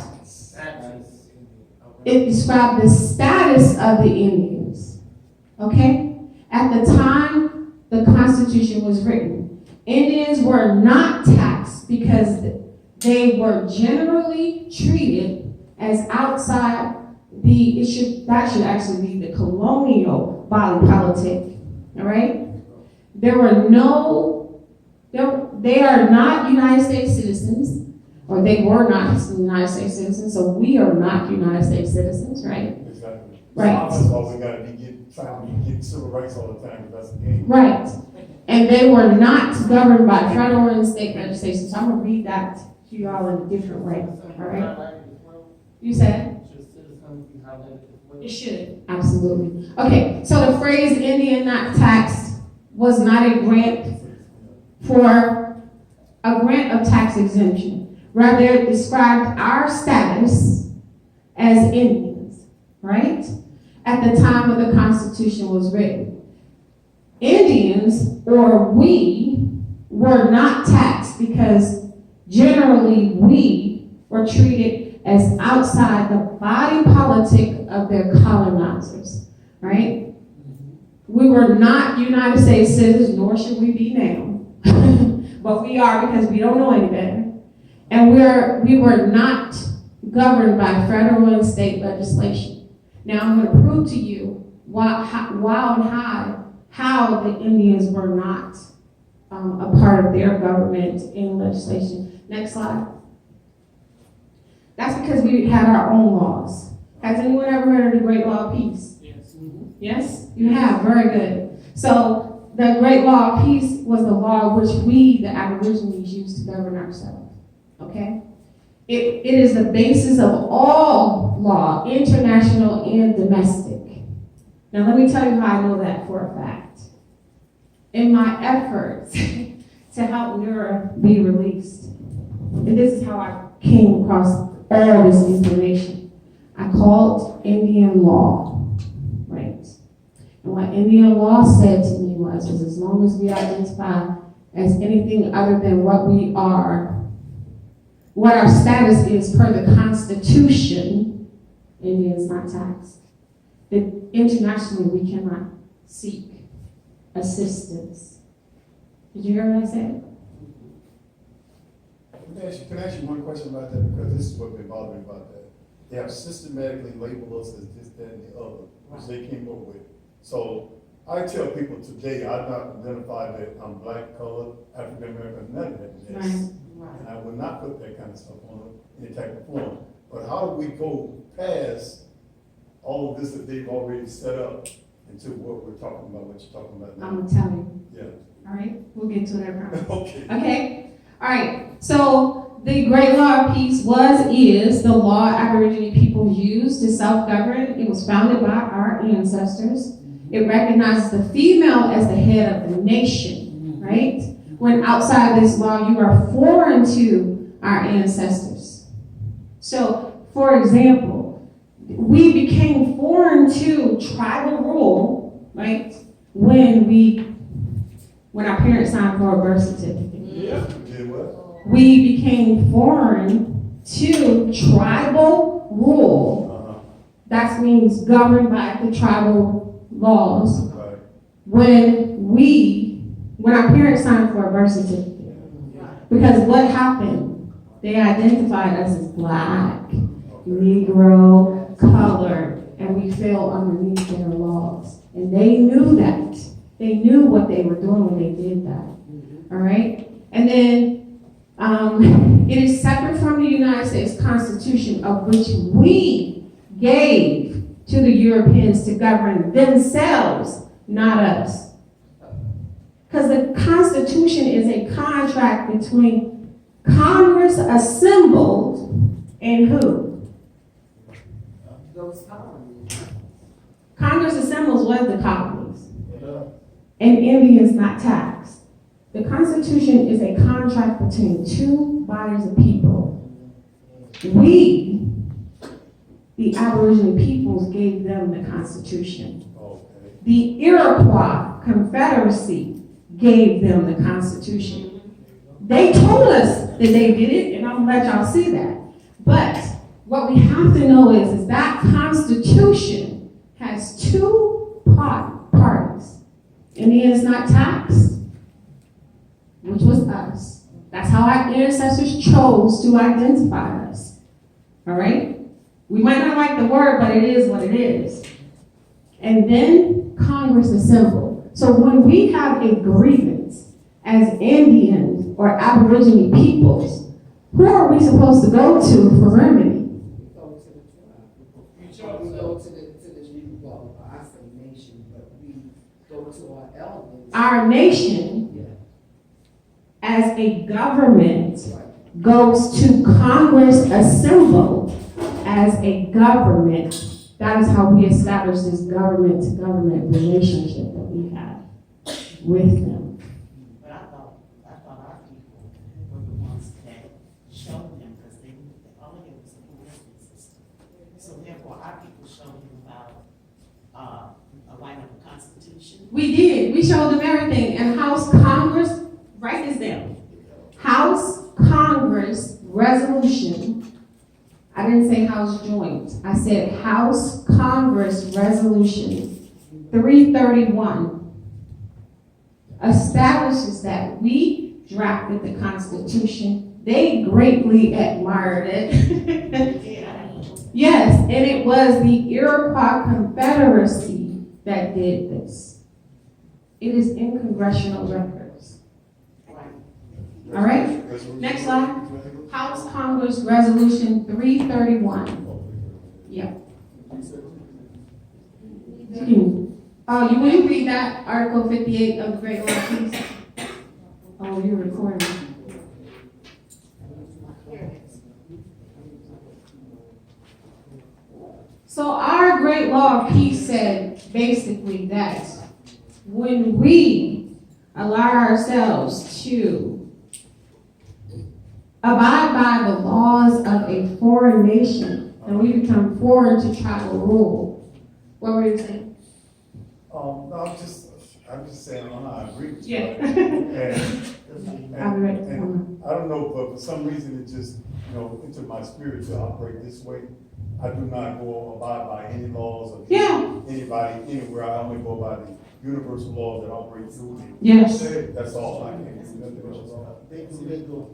It described the status of the Indians, okay? At the time the Constitution was written, Indians were not taxed because they were generally treated as outside that should actually be the colonial body politic, all right? They are not United States citizens, or they were not United States citizens, so we are not United States citizens, right? Exactly. Right. That's all we gotta be trying to get civil rights all the time, because that's the game. Right. And they were not governed by federal and state legislation, so I'm gonna read that to you all in a different way, all right? You said? It should, absolutely. Okay, so the phrase Indian not taxed was not a grant of tax exemption. Rather, it described our status as Indians, right? At the time of the Constitution was written. Indians, or we, were not taxed because generally we were treated as outside the body politic of their colonizers, right? We were not United States citizens, nor should we be now. But we are because we don't know any better. And we were not governed by federal and state legislation. Now I'm going to prove to you how the Indians were not a part of their government in legislation. Next slide. That's because we had our own laws. Has anyone ever heard of the Great Law of Peace? Yes. Yes? You have, very good. So the Great Law of Peace was the law which we, the Aborigines, used to govern ourselves. Okay? It is the basis of all law, international and domestic. Now let me tell you how I know that for a fact. in my efforts to help Nura be released. And this is how I came across all this information. I called Indian law, right? And what Indian law said to me was as long as we identify as anything other than what we are, what our status is per the Constitution, India is not taxed. That internationally we cannot seek assistance. Did you hear what I said? Can I ask you one question about that? Because this is what been bothering me about that. They have systematically labeled us as this, that, and the other, which they came up with. So I tell people today, I've not identified that I'm black, colored, African American, none of that. Yes. And I would not put that kind of stuff on any type of form. But how do we go past all of this that they've already set up into what we're talking about, what you're talking about now? I'm gonna tell you. Yeah. All right, we'll get to it, I promise. Okay. Okay? All right, so the Great Law of Peace is the law Aboriginal people used to self-govern. It was founded by our ancestors. It recognizes the female as the head of the nation, right? When outside this law, you are foreign to our ancestors. So, for example, we became foreign to tribal rule, right? When our parents signed for a birth certificate. Yeah. Did what? We became foreign to tribal rule. That means governed by the tribal laws. Right. When our parents signed for a birth certificate. Because what happened? They identified us as black, Negro, colored, and we fell underneath their laws. And they knew that. They knew what they were doing when they did that. All right? And then it is separate from the United States Constitution, of which we gave to the Europeans to govern themselves, not us. Because the Constitution is a contract between Congress assembled and who? Those colonies. Congress assembles was the colonies. And Indians not taxed. The Constitution is a contract between two bodies of people. We, the Aboriginal peoples, gave them the Constitution. Okay. The Iroquois Confederacy gave them the Constitution. They told us that they did it, and I'm gonna let y'all see that. But what we have to know is that Constitution has two parties. Indians not taxed, which was us. That's how our ancestors chose to identify us. All right? We might not like the word, but it is what it is. And then Congress assembled. So when we have a grievance as Indians or Aboriginal peoples, who are we supposed to go to for remedy? We go to the tribe. We go to the, well, I say nation, but we go to our elders. Our nation, as a government, goes to Congress assembled as a government. That is how we establish this government-to-government relationship that we have with them. But I thought our people were the ones that showed them, because they knew that all of it was a political system. So therefore, our people showed them about, a right of the Constitution. We did. We showed them everything. And House Congress, write this down. House Congress Resolution. I didn't say House Joint. I said House Congress Resolution 331 establishes that we drafted the Constitution. They greatly admired it. Yes, and it was the Iroquois Confederacy that did this. It is in congressional records. All right? Next slide. House Congress Resolution 331. Yeah. Will you read that? Article 58 of the Great Law of Peace? Oh, you're recording. So our Great Law of Peace said basically that when we allow ourselves to abide by the laws of a foreign nation and we become foreign to tribal rule. What were you saying? No, I'm just saying, I agree with you. Yeah. I'll be right back. I don't know, but for some reason it just, into my spirit to operate this way. I do not go abide by any laws of anybody, anywhere. I only go by the universal laws that operate through me. Yes. That's all I can do, nothing else.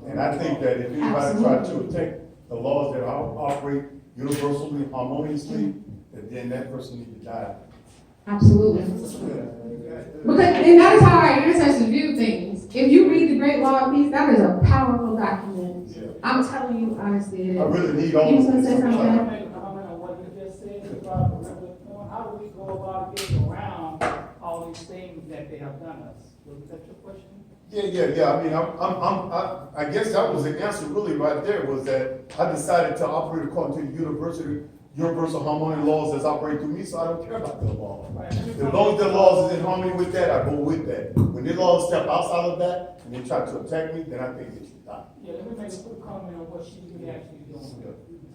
And I think that if anybody tries to attack the laws that operate universally, harmoniously, then that person needs to die. Absolutely. Because, and that is how our ancestors view things. If you read the Great Law of Peace, that is a powerful document. Yeah. I'm telling you honestly, it is. I really need all You of was gonna say this. something? Comment on what you just said about the regular form. How do we go about getting around all these things that they have done us? Was that your question? Yeah. I mean, I guess that was the answer really right there, was that I decided to operate according to the universal harmonic laws that operate through me, so I don't care about the law. As long as the laws is in harmony with that, I go with that. When the laws step outside of that, and they try to attack me, then I think they should die. Yeah, let me make a quick comment on what she's really actually doing.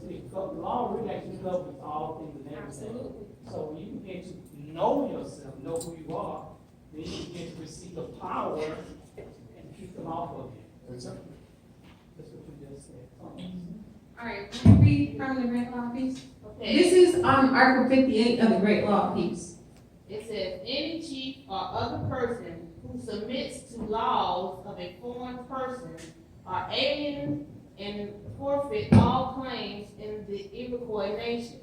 See, the law really actually governs all things and everything. So when you begin to know yourself, know who you are, then you begin to receive the power and keep them off of you. Exactly. That's what you just said. All right, can you read from the Great Law of Peace? Okay. This is Article 58 of the Great Law of Peace. It says, any chief or other person who submits to laws of a foreign person are alien and forfeit all claims in the Iroquois nation.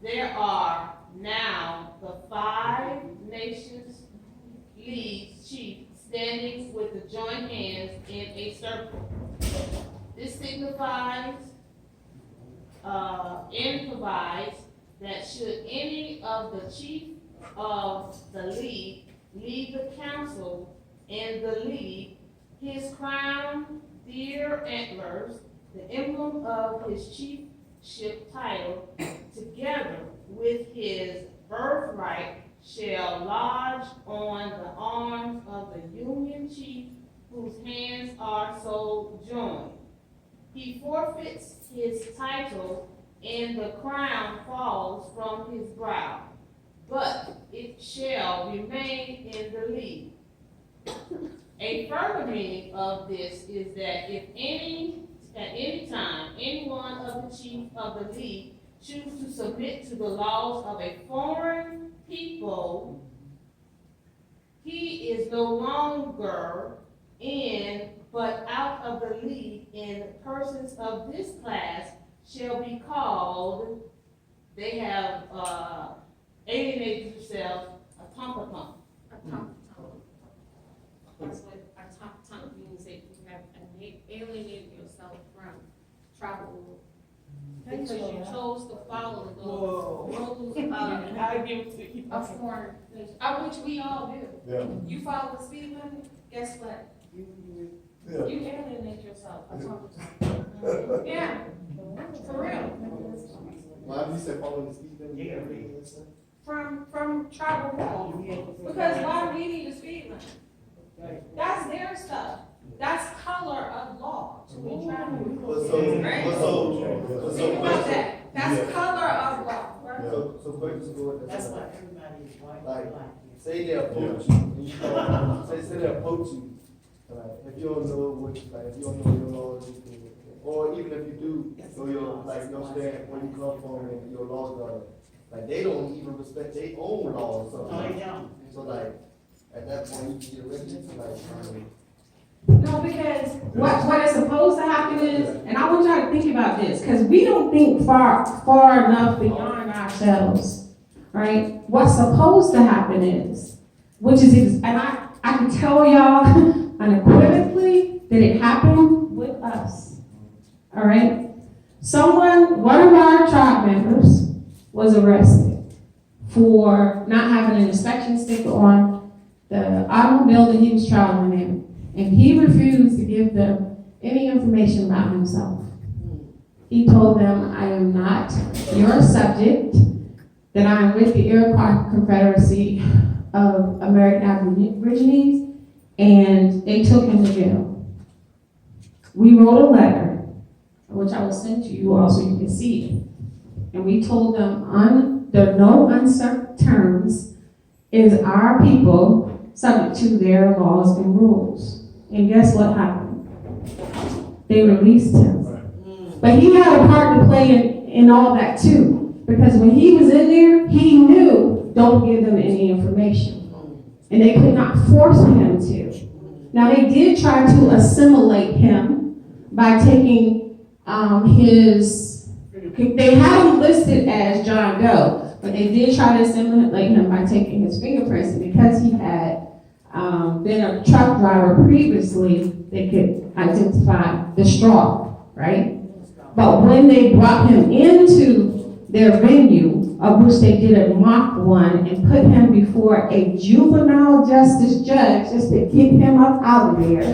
There are now the 5 nations lead chiefs standing with the joint hands in a circle. This signifies and provides that should any of the chief of the league leave the council and the league, his crown, deer antlers, the emblem of his chiefship title, together with his birthright, shall lodge on the arms of the Union chief whose hands are so joined. He forfeits his title and the crown falls from his brow, but it shall remain in the league. A further meaning of this is that if at any time, any one of the chiefs of the league choose to submit to the laws of a foreign people, he is no longer in, but out of the league, and persons of this class shall be called, they have alienated themselves, a tompaton. That's what a tompaton means, that you have alienated yourself from tribal rule. Because you chose to follow the rules of foreign nations, which we all do. Yeah. You follow the speed limit, guess what? Yeah. You alienate yourself. Yeah, for real. Why do you say follow the speed limit? From tribal rule. Because why do we need a speed limit? That's their stuff. That's color of law to be tribal rule. Right? Think about that. That's color of law. Right? So quick to go with That's that. why everybody is white, Like, black. say they approach you, and you know, say they approach you, if you don't know what, if you don't know your laws, or even if you do know your, you understand where you come from and your laws are, they don't even respect their own laws. No, they don't. So at that point, you get arrested, No, because what is supposed to happen is, and I want y'all to think about this, because we don't think far enough beyond ourselves, right? What's supposed to happen is, and I can tell y'all unequivocally that it happened with us, all right? One of our tribe members was arrested for not having an inspection sticker on the automobile that he was traveling in. And he refused to give them any information about himself. He told them, I am not your subject, that I am with the Iroquois Confederacy of American Aborigines, and they took him to jail. We wrote a letter, which I will send to you all so you can see it. And we told them under no uncertain terms is our people subject to their laws and rules. And guess what happened? They released him. But he had a part to play in all that too. Because when he was in there, he knew don't give them any information. And they could not force him to. Now they did try to assimilate him by taking they had him listed as John Doe, but they did try to assimilate him by taking his fingerprints. And because he had been a truck driver previously, they could identify the straw, right? But when they brought him into their venue, of which they did a mock one and put him before a juvenile justice judge just to get him up out of there,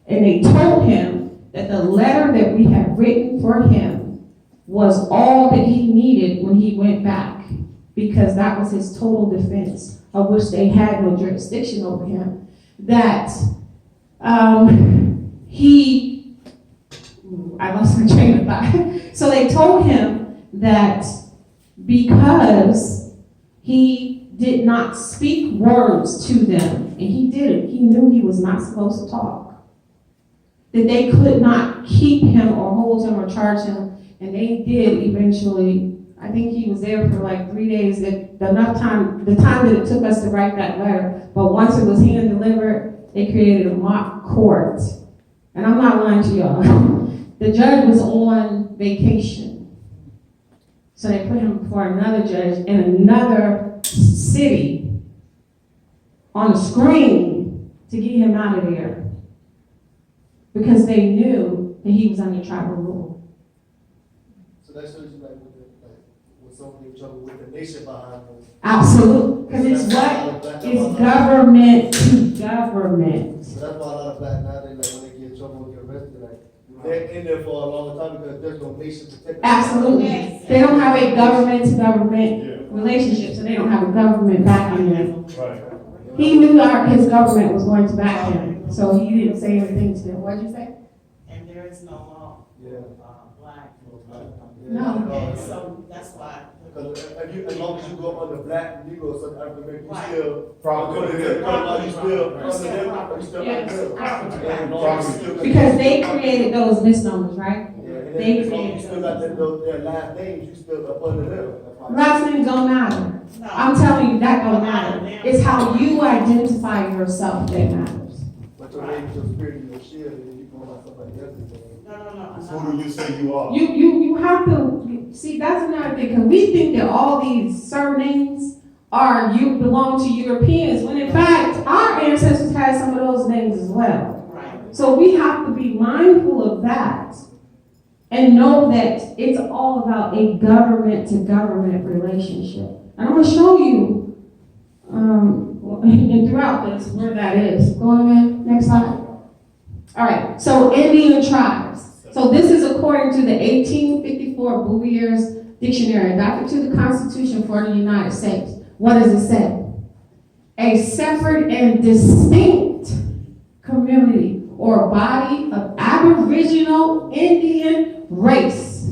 and they told him that the letter that we had written for him was all that he needed when he went back, because that was his total defense, of which they had no jurisdiction over him, that I lost my train of thought. So they told him that because he did not speak words to them, and he didn't, he knew he was not supposed to talk, that they could not keep him or hold him or charge him, and they did eventually. I think he was there for like 3 days, the time that it took us to write that letter, but once it was hand delivered, they created a mock court. And I'm not lying to y'all. The judge was on vacation. So they put him before another judge in another city on a screen to get him out of there, because they knew that he was under tribal rule. So that shows you like with somebody in trouble with the nation behind them. Absolutely, because it's what is government to government. So that's why a lot of black nowadays, like when they get in trouble and get arrested, like they're in there for a long time because there's no nation to protect them. Absolutely. They don't have a government to government relationship, so they don't have a government backing them. Right. He knew his government was going to back him, so he didn't say anything to them. What'd you say? And there is no law, Yeah. black. No. And so that's why. Because as long as you go under black, Negro, South African, you Right. still, Property. you still Because they created those misnomers, right? They created. You still got their last names, you still up under them. Last names don't matter. No. I'm telling you, that don't matter. It's how you identify yourself that matters. But your name, your spirit, and your shield, and then you go by somebody else's name. No. Who do you say you are? You have to see. That's another thing, because we think that all these surnames you belong to Europeans, when in fact our ancestors had some of those names as well. Right. So we have to be mindful of that and know that it's all about a government to government relationship. And I'm going to show you and throughout this where that is. Go ahead, next slide. All right, so Indian tribes. So this is according to the 1854 Bouvier's Dictionary, adapted to the Constitution for the United States. What does it say? A separate and distinct community or body of Aboriginal Indian race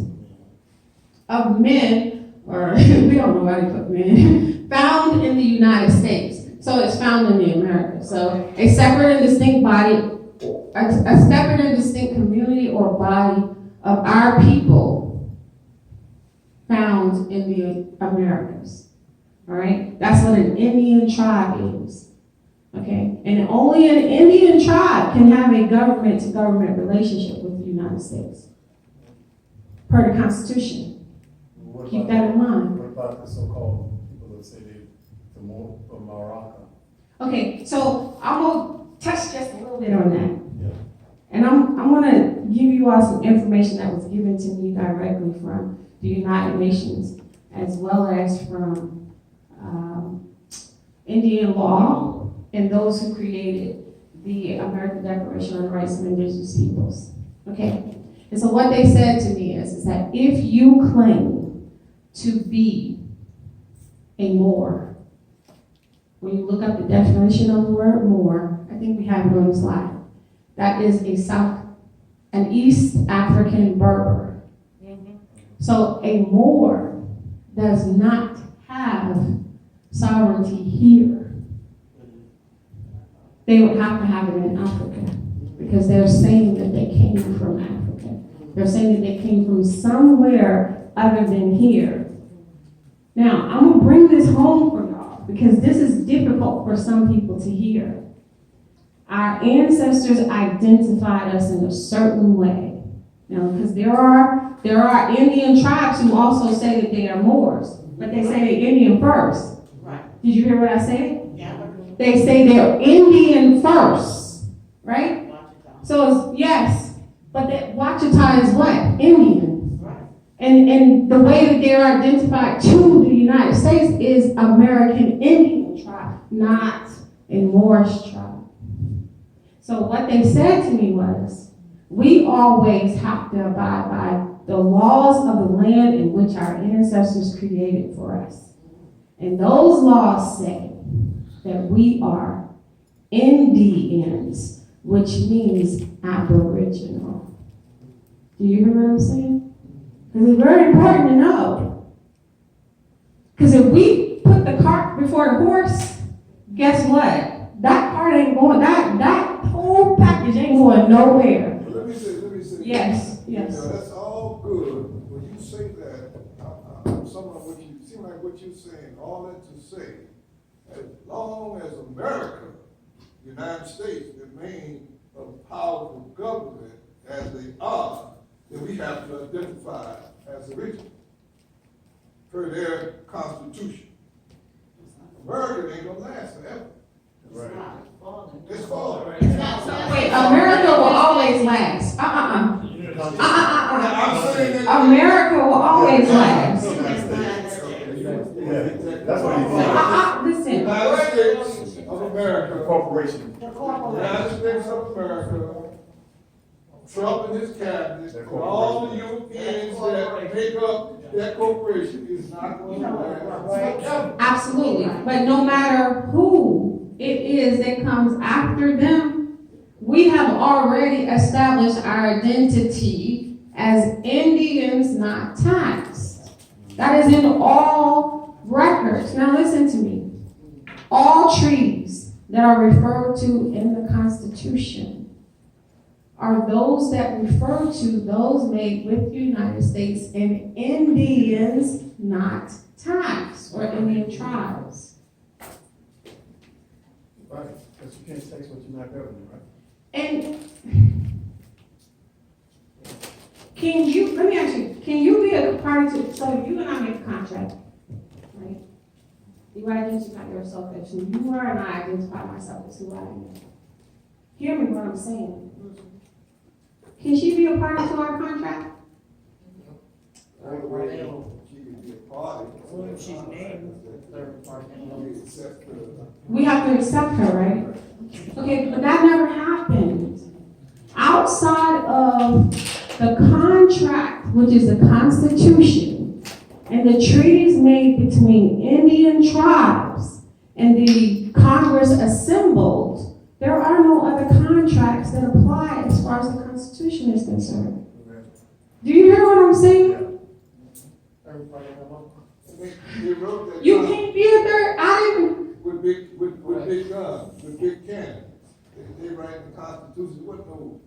of men, or we don't know why they put men, found in the United States. So it's found in the Americas. So a separate and distinct body, a separate and distinct community or body of our people found in the Americas. All right? That's what an Indian tribe is. Okay? And only an Indian tribe can have a government-to-government relationship with the United States, per the Constitution. Keep that in mind. What about the so-called people that say they from Morocco? Okay, so I'm going to touch just a little bit on that. Yeah. And I'm going to give you all some information that was given to me directly from the United Nations, as well as from Indian law and those who created the American Declaration on the Rights of Indigenous Peoples. Okay? And so what they said to me is that if you claim to be a Moor, when you look up the definition of the word Moor, I think we have it on the slide. That is an East African Berber. So a Moor does not have sovereignty here. They would have to have it in Africa because they're saying that they came from Africa. They're saying that they came from somewhere other than here. Now, I'm gonna bring this home for y'all because this is difficult for some people to hear. Our ancestors identified us in a certain way. Now, because there are Indian tribes who also say that they are Moors, but they say they're Indian first. Right. Did you hear what I said? Yeah. They say they're Indian first, right? So it's, yes, but that Wachita is what? Indian. Right. And the way that they're identified to the United States is American Indian tribe, not a Moorish tribe. So what they said to me was, we always have to abide by the laws of the land in which our ancestors created for us. And those laws say that we are Indians, which means Aboriginal. Do you hear what I'm saying? Because it's very important to know. Because if we put the cart before the horse, guess what? That cart ain't going, that whole package ain't going nowhere. Let me say. Yes, yes. You know, that's all good. When you say that, some of what you seem like what you're saying, all that to say, as long as America, the United States, remain a powerful government as they are, then we have to identify as original per their constitution. America ain't gonna last forever. Right. It's falling. Wait, America will always last. I'm saying that. America will always last. Yeah, that's what he Listen. United States of America. Corporation. United States of America, Trump and his cabinet, and all the Europeans that make up that corporation is not going to last. Absolutely. But no matter who it is that comes after them, we have already established our identity as Indians not taxed. That is in all records. Now listen to me. All trees that are referred to in the Constitution are those that refer to those made with the United States and Indians not taxed, or Indian tribes. Right, because you can't tax what you're not governing, right? And let me ask you, can you be a party to, so you and I make a contract, right? You identify yourself as who you are, and I identify myself as who I am. Hear me what I'm saying. Can she be a party to our contract? She can be a party. She's named third party. We accept her. We have to accept her, right? Okay, but that never happened. Outside of the contract, which is the Constitution, and the treaties made between Indian tribes and the Congress assembled, there are no other contracts that apply as far as the Constitution is concerned. Do you hear what I'm saying? They wrote that. You can't be a third. I didn't. With big guns, with big cannons. They write the Constitution, what no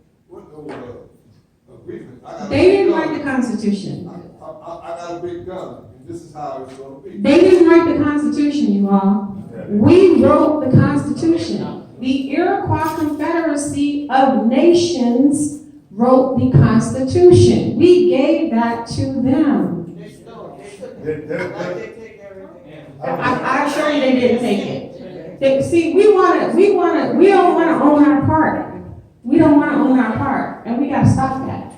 agreement. They didn't write the Constitution. I got a big gun, and this is how it's gonna be. They didn't write the Constitution, you all. We wrote the Constitution. The Iroquois Confederacy of Nations wrote the Constitution. We gave that to them. I assure you they didn't take it. See, we don't want to own our part. We don't want to own our part, and we got to stop that.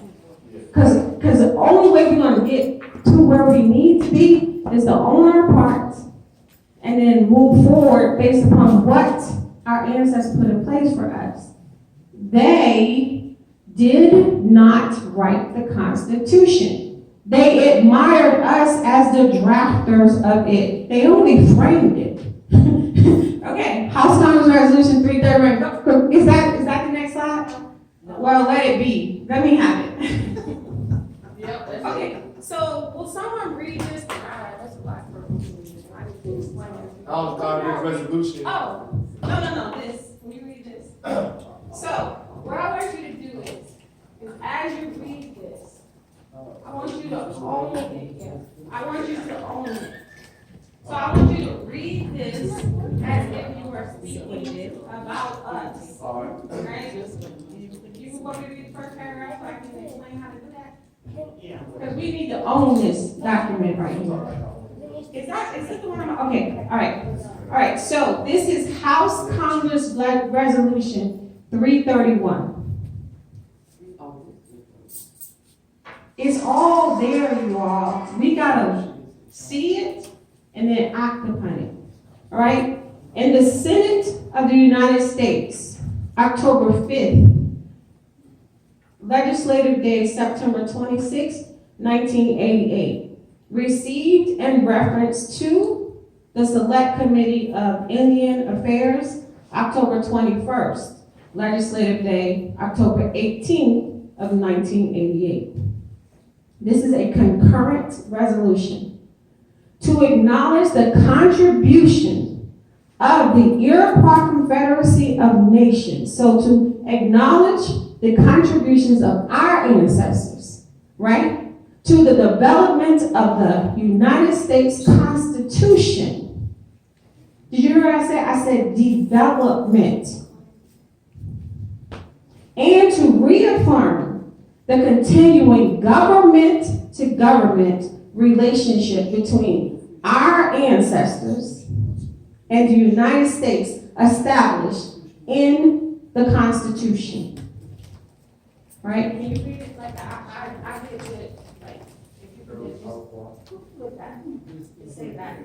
Because the only way we're going to get to where we need to be is to own our part and then move forward based upon what our ancestors put in place for us. They did not write the Constitution. They admired us as the drafters of it. They only framed it. Okay, House Congress Resolution 331, is that the next slide? Well, let it be, let me have it. Yep, that's it. Okay, so will someone read this? That's a lot for me. I need to explain it. House Congress resolution. Oh, no, this, can you read this? So, what I want you to do is as you read this, I want you to own it. I want you to own it. So I want you to read this as if you were speaking about us, All right. right? You want me to read the first paragraph so I can explain how to do that? Yeah. Because we need to own this document right here. Is this the one I'm, okay, all right, so this is House Congress Resolution 331. It's all there, you all. We gotta see it and then act upon it, all right? In the Senate of the United States, October 5th, legislative day, September 26, 1988, received in reference to the Select Committee of Indian Affairs, October 21st, legislative day, October 18th of 1988. This is a concurrent resolution to acknowledge the contribution of the Iroquois Confederacy of Nations. So to acknowledge the contributions of our ancestors, right, to the development of the United States Constitution. Did you hear what I said? I said development. And to reaffirm the continuing government-to-government relationship between our ancestors and the United States established in the Constitution. Right? Can you read it like I did it, like, if you could just flip that, say that.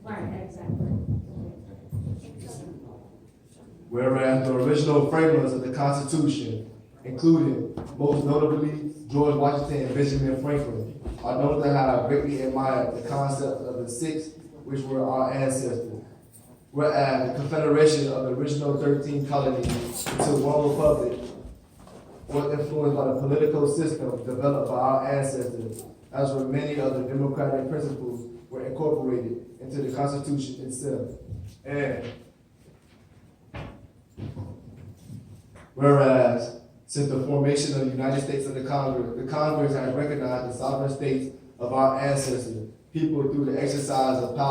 Right, exactly. Whereas the original framers of the Constitution, including most notably George Washington and Benjamin Franklin, are known to have greatly admired the concept of the six, which were our ancestors. Whereas the confederation of the original 13 colonies into one republic was influenced by the political system developed by our ancestors, as were many of the democratic principles were incorporated into the Constitution itself. And whereas, since the formation of the United States of the Congress has recognized the sovereign states of our ancestors, people through the exercise of power